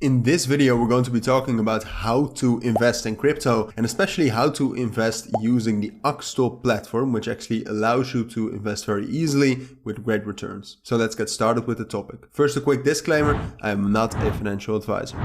In this video, we're going to be talking about how to invest in crypto and especially how to invest using the Axtol platform, which actually allows you to invest very easily with great returns. So let's get started with the topic. First, a quick disclaimer, I am not a financial advisor.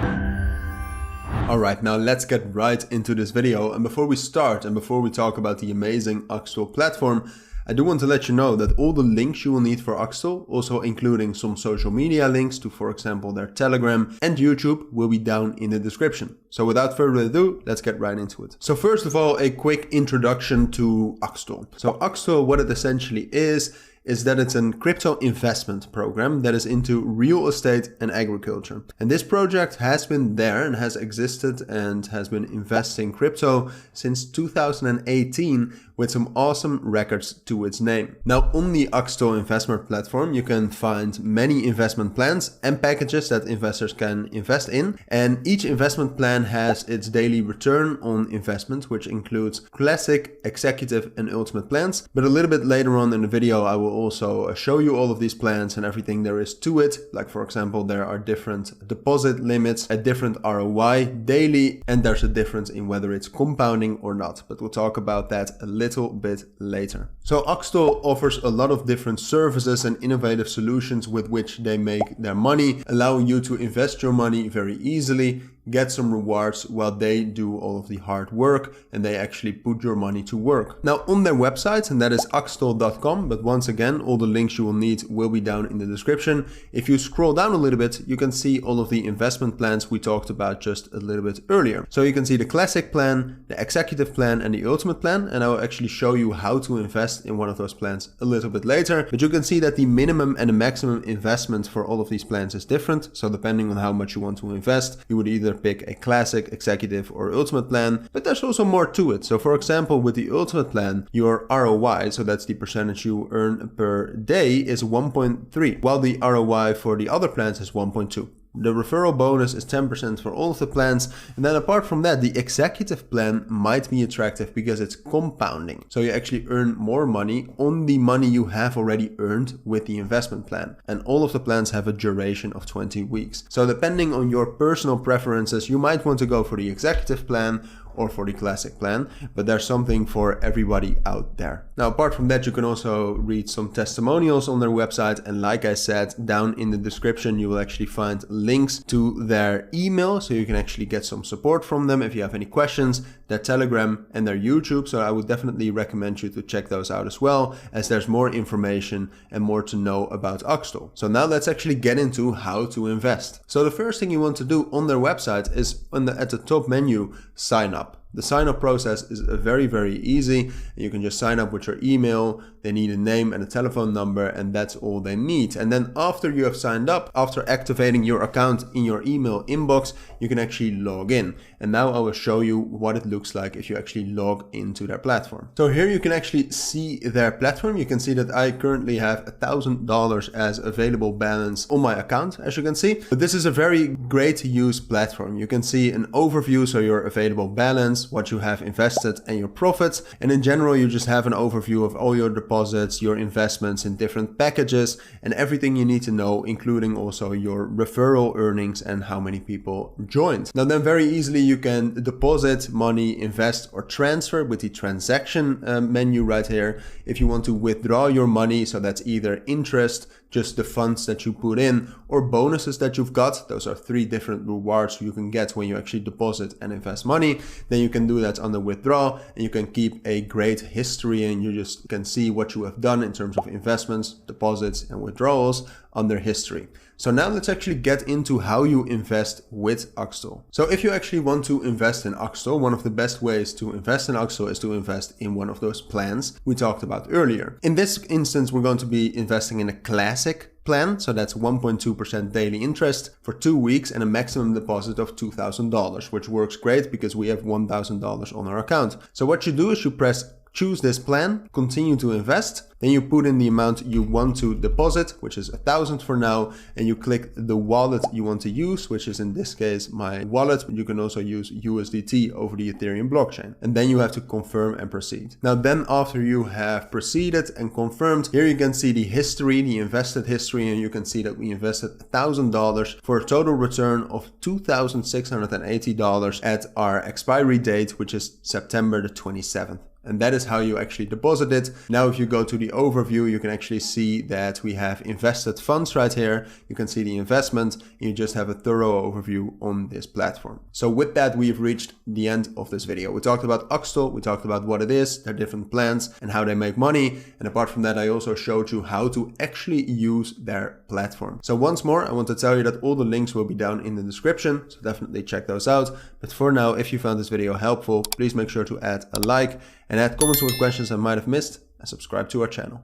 Alright, now let's get right into this video. And before we start and before we talk about the amazing Axtol platform, I do want to let you know that all the links you will need for Axtol, also including some social media links to, for example, their Telegram and YouTube, will be down in the description. So without further ado, let's get right into it. So first of all, a quick introduction to Axtol. So Axtol, what it essentially is that it's a crypto investment program that is into real estate and agriculture. And this project has been there and has existed and has been investing crypto since 2018 with some awesome records to its name. Now on the Axtol investment platform, you can find many investment plans and packages that investors can invest in. And each investment plan has its daily return on investment, which includes classic, executive and ultimate plans. But a little bit later on in the video, I will also show you all of these plans and everything there is to it. Like for example, there are different deposit limits, a different ROI daily, and there's a difference in whether it's compounding or not. But we'll talk about that a little bit later. So Axtol offers a lot of different services and innovative solutions with which they make their money, allowing you to invest your money very easily, get some rewards while they do all of the hard work and they actually put your money to work. Now on their website, and that is axtol.com, but once again, all the links you will need will be down in the description. If you scroll down a little bit, you can see all of the investment plans we talked about just a little bit earlier. So you can see the classic plan, the executive plan and the ultimate plan, and I will actually show you how to invest in one of those plans a little bit later. But you can see that the minimum and the maximum investment for all of these plans is different. So depending on how much you want to invest, you would either pick a classic, executive or ultimate plan, but there's also more to it. So for example, with the ultimate plan, your ROI, so that's the percentage you earn per day, is 1.3, while the ROI for the other plans is 1.2. The referral bonus is 10% for all of the plans. And then apart from that, the executive plan might be attractive because it's compounding. So you actually earn more money on the money you have already earned with the investment plan. And all of the plans have a duration of 20 weeks. So depending on your personal preferences, you might want to go for the executive plan or for the classic plan, but there's something for everybody out there. Now, apart from that, you can also read some testimonials on their website. And like I said, down in the description, you will actually find links to their email. So you can actually get some support from them if you have any questions, their Telegram and their YouTube. So I would definitely recommend you to check those out as well, as there's more information and more to know about Axtol. So now let's actually get into how to invest. So the first thing you want to do on their website is at the top menu, sign up. The sign up process is very, very easy. You can just sign up with your email. They need a name and a telephone number, and that's all they need. And then after you have signed up, after activating your account in your email inbox, you can actually log in. And now I will show you what it looks like if you actually log into their platform. So here you can actually see their platform. You can see that I currently have $1,000 as available balance on my account, as you can see. But this is a very great to use platform. You can see an overview, so your available balance, what you have invested and your profits. And in general, you just have an overview of all your deposits, your investments in different packages and everything you need to know, including also your referral earnings and how many people joined. Now then very easily you can deposit money, invest or transfer with the transaction menu right here. If you want to withdraw your money, so that's either interest, just the funds that you put in, or bonuses that you've got. Those are 3 different rewards you can get when you actually deposit and invest money. Then you can do that on the withdraw, and you can keep a great history, and you just can see what you have done in terms of investments, deposits and withdrawals under history. So now let's actually get into how you invest with Axtol. So if you actually want to invest in Axtol, one of the best ways to invest in Axtol is to invest in one of those plans we talked about earlier. In this instance, we're going to be investing in a classic plan. So that's 1.2% daily interest for 2 weeks and a maximum deposit of $2,000, which works great because we have $1,000 on our account. So what you do is you press choose this plan, continue to invest. Then you put in the amount you want to deposit, which is 1,000 for now, and you click the wallet you want to use, which is in this case my wallet, but you can also use USDT over the Ethereum blockchain. And then you have to confirm and proceed. Now then, after you have proceeded and confirmed, here you can see the history, the invested history, and you can see that we invested $1,000 for a total return of $2,680 at our expiry date, which is September the 27th. And that is how you actually deposit it. Now, if you go to the overview, you can actually see that we have invested funds right here. You can see the investment, and you just have a thorough overview on this platform. So with that, we've reached the end of this video. We talked about Axtol, we talked about what it is, their different plans, and how they make money. And apart from that, I also showed you how to actually use their platform. So once more, I want to tell you that all the links will be down in the description, so definitely check those out. But for now, if you found this video helpful, please make sure to add a like and add comments with questions I might have missed, and subscribe to our channel.